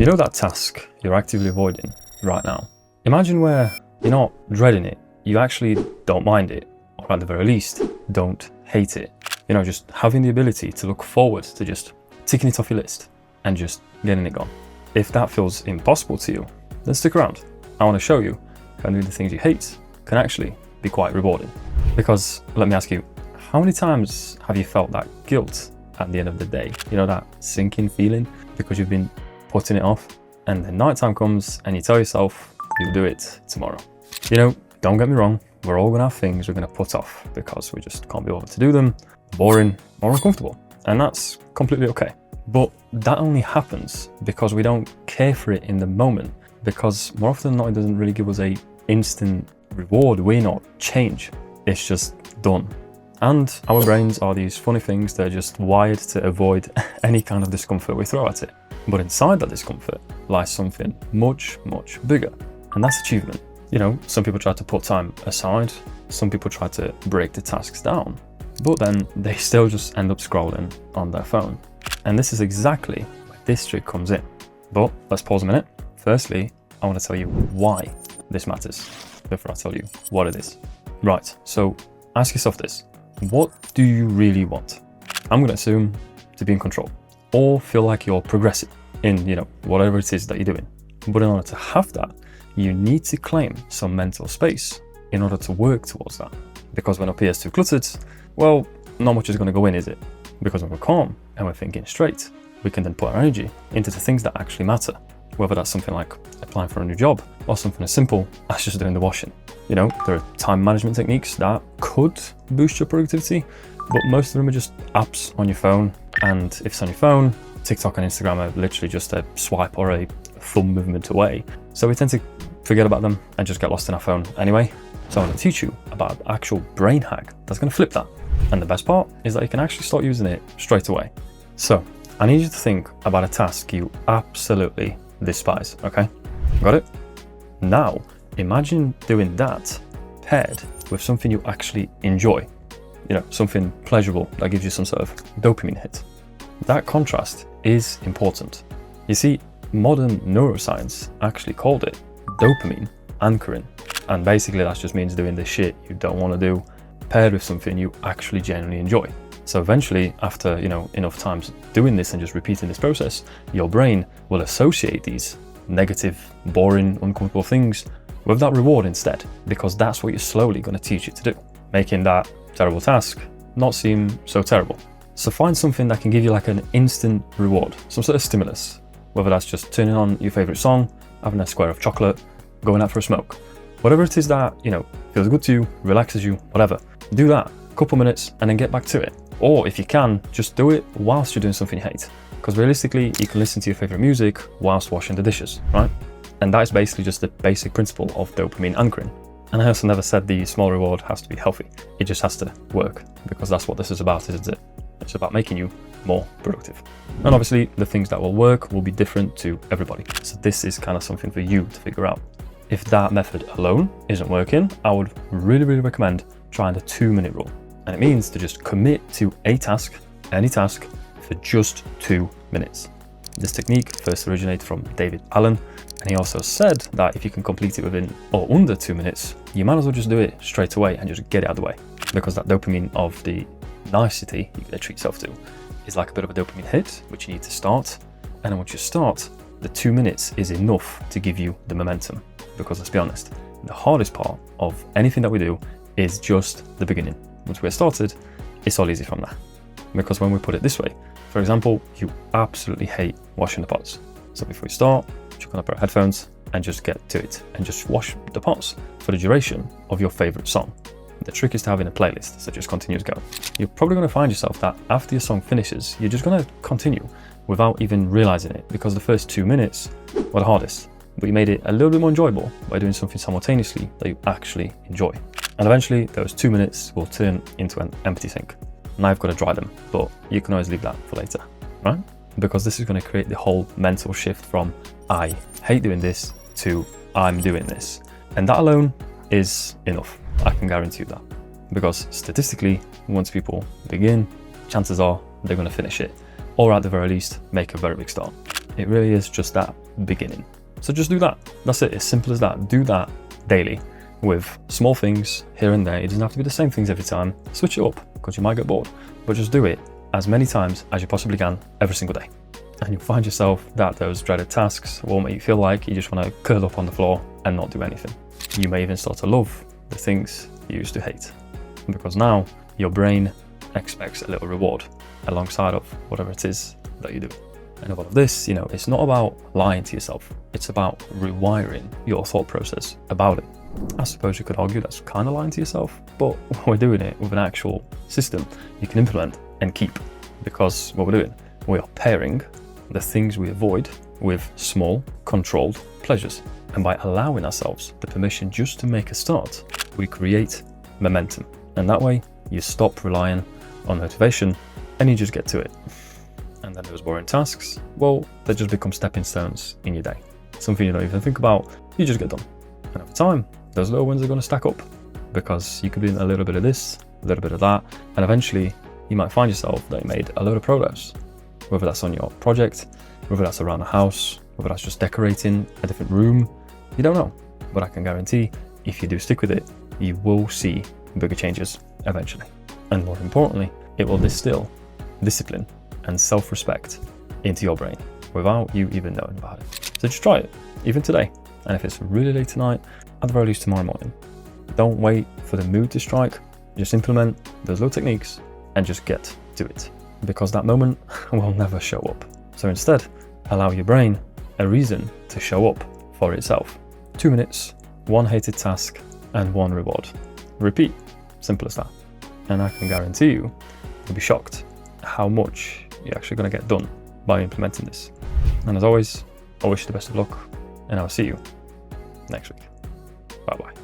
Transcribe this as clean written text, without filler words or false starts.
You know that task you're actively avoiding right now? Imagine where you're not dreading it, you actually don't mind it, or at the very least, don't hate it. You know, just having the ability to look forward to just ticking it off your list and just getting it gone. If that feels impossible to you, then stick around. I want to show you how doing the things you hate can actually be quite rewarding. Because let me ask you, how many times have you felt that guilt at the end of the day? You know, that sinking feeling because you've been putting it off, and then nighttime comes and you tell yourself you'll do it tomorrow. You know, don't get me wrong, we're all gonna have things we're gonna put off because we just can't be bothered to do them, boring or uncomfortable, and that's completely okay. But that only happens because we don't care for it in the moment, because more often than not it doesn't really give us a instant reward. We're not change, it's just done. And our brains are these funny things that are just wired to avoid any kind of discomfort we throw at it. But inside that discomfort lies something much, much bigger, and that's achievement. You know, some people try to put time aside, some people try to break the tasks down, but then they still just end up scrolling on their phone. And this is exactly where this trick comes in. But let's pause a minute. Firstly, I want to tell you why this matters before I tell you what it is. Right, so ask yourself this. What do you really want? I'm going to assume to be in control or feel like you're progressing in, you know, whatever it is that you're doing. But in order to have that, you need to claim some mental space in order to work towards that. Because when up here is too cluttered, well, not much is going to go in, is it? Because when we're calm and we're thinking straight, we can then put our energy into the things that actually matter. Whether that's something like applying for a new job or something as simple as just doing the washing. You know, there are time management techniques that could boost your productivity, but most of them are just apps on your phone. And if it's on your phone, TikTok and Instagram are literally just a swipe or a thumb movement away. So we tend to forget about them and just get lost in our phone anyway. So I want to teach you about an actual brain hack that's going to flip that. And the best part is that you can actually start using it straight away. So I need you to think about a task you absolutely despise, okay? Got it? Now, imagine doing that paired with something you actually enjoy. You know, something pleasurable that gives you some sort of dopamine hit. That contrast is important. You see, modern neuroscience actually called it dopamine anchoring. And basically that just means doing the shit you don't want to do paired with something you actually genuinely enjoy. So eventually, after, you know, enough times doing this and just repeating this process, your brain will associate these negative, boring, uncomfortable things with that reward instead, because that's what you're slowly going to teach it to do, making that terrible task not seem so terrible. So find something that can give you like an instant reward, some sort of stimulus, whether that's just turning on your favorite song, having a square of chocolate, going out for a smoke, whatever it is that, you know, feels good to you, relaxes you, whatever. Do that, a couple minutes, and then get back to it. Or if you can, just do it whilst you're doing something you hate. Because realistically, you can listen to your favorite music whilst washing the dishes, right? And that is basically just the basic principle of dopamine anchoring. And I also never said the small reward has to be healthy. It just has to work, because that's what this is about, isn't it? It's about making you more productive. And obviously, the things that will work will be different to everybody. So this is kind of something for you to figure out. If that method alone isn't working, I would really, really recommend trying the 2-minute rule. And it means to just commit to a task, any task, for just 2 minutes. This technique first originated from David Allen, and he also said that if you can complete it within or under 2 minutes, you might as well just do it straight away and just get it out of the way. Because that dopamine of the nicety you're gonna treat yourself to is like a bit of a dopamine hit, which you need to start. And then once you start, the 2 minutes is enough to give you the momentum. Because let's be honest, the hardest part of anything that we do is just the beginning. Once we're started, it's all easy from there. Because when we put it this way, for example, you absolutely hate washing the pots. So before you start, chuck on a pair of headphones and just get to it and just wash the pots for the duration of your favorite song. The trick is to have in a playlist, so just continue to go. You're probably going to find yourself that after your song finishes, you're just going to continue without even realizing it, because the first 2 minutes were the hardest, but you made it a little bit more enjoyable by doing something simultaneously that you actually enjoy. And eventually those 2 minutes will turn into an empty sink. Now I've got to dry them, but you can always leave that for later, right? Because this is going to create the whole mental shift from I hate doing this to I'm doing this. And that alone is enough. I can guarantee you that. Because statistically, once people begin, chances are they're going to finish it, or at the very least, make a very big start. It really is just that beginning. So just do that. That's it. As simple as that. Do that daily with small things here and there. It doesn't have to be the same things every time. Switch it up because you might get bored, but just do it as many times as you possibly can every single day. And you'll find yourself that those dreaded tasks will make you feel like you just want to curl up on the floor and not do anything. You may even start to love the things you used to hate, because now your brain expects a little reward alongside of whatever it is that you do. And all of this, it's not about lying to yourself. It's about rewiring your thought process about it. I suppose you could argue that's kind of lying to yourself, but we're doing it with an actual system you can implement and keep, because what we're doing, we are pairing the things we avoid with small, controlled pleasures. And by allowing ourselves the permission just to make a start, we create momentum. And that way, you stop relying on motivation and you just get to it. And then those boring tasks, well, they just become stepping stones in your day. Something you don't even think about, you just get done. And over time, those little wins are going to stack up, because you could be doing a little bit of this, a little bit of that, and eventually you might find yourself that you made a load of progress. Whether that's on your project, whether that's around the house, whether that's just decorating a different room, you don't know. But I can guarantee, if you do stick with it, you will see bigger changes eventually. And more importantly, it will distill discipline and self-respect into your brain without you even knowing about it. So just try it, even today. And if it's really late tonight, at the very least tomorrow morning. Don't wait for the mood to strike. Just implement those little techniques and just get to it, because that moment will never show up. So instead, allow your brain a reason to show up for itself. 2 minutes, one hated task, and one reward. Repeat. Simple as that. And I can guarantee you'll be shocked how much you're actually going to get done by implementing this. And as always, I wish you the best of luck, and I'll see you next week. Bye bye.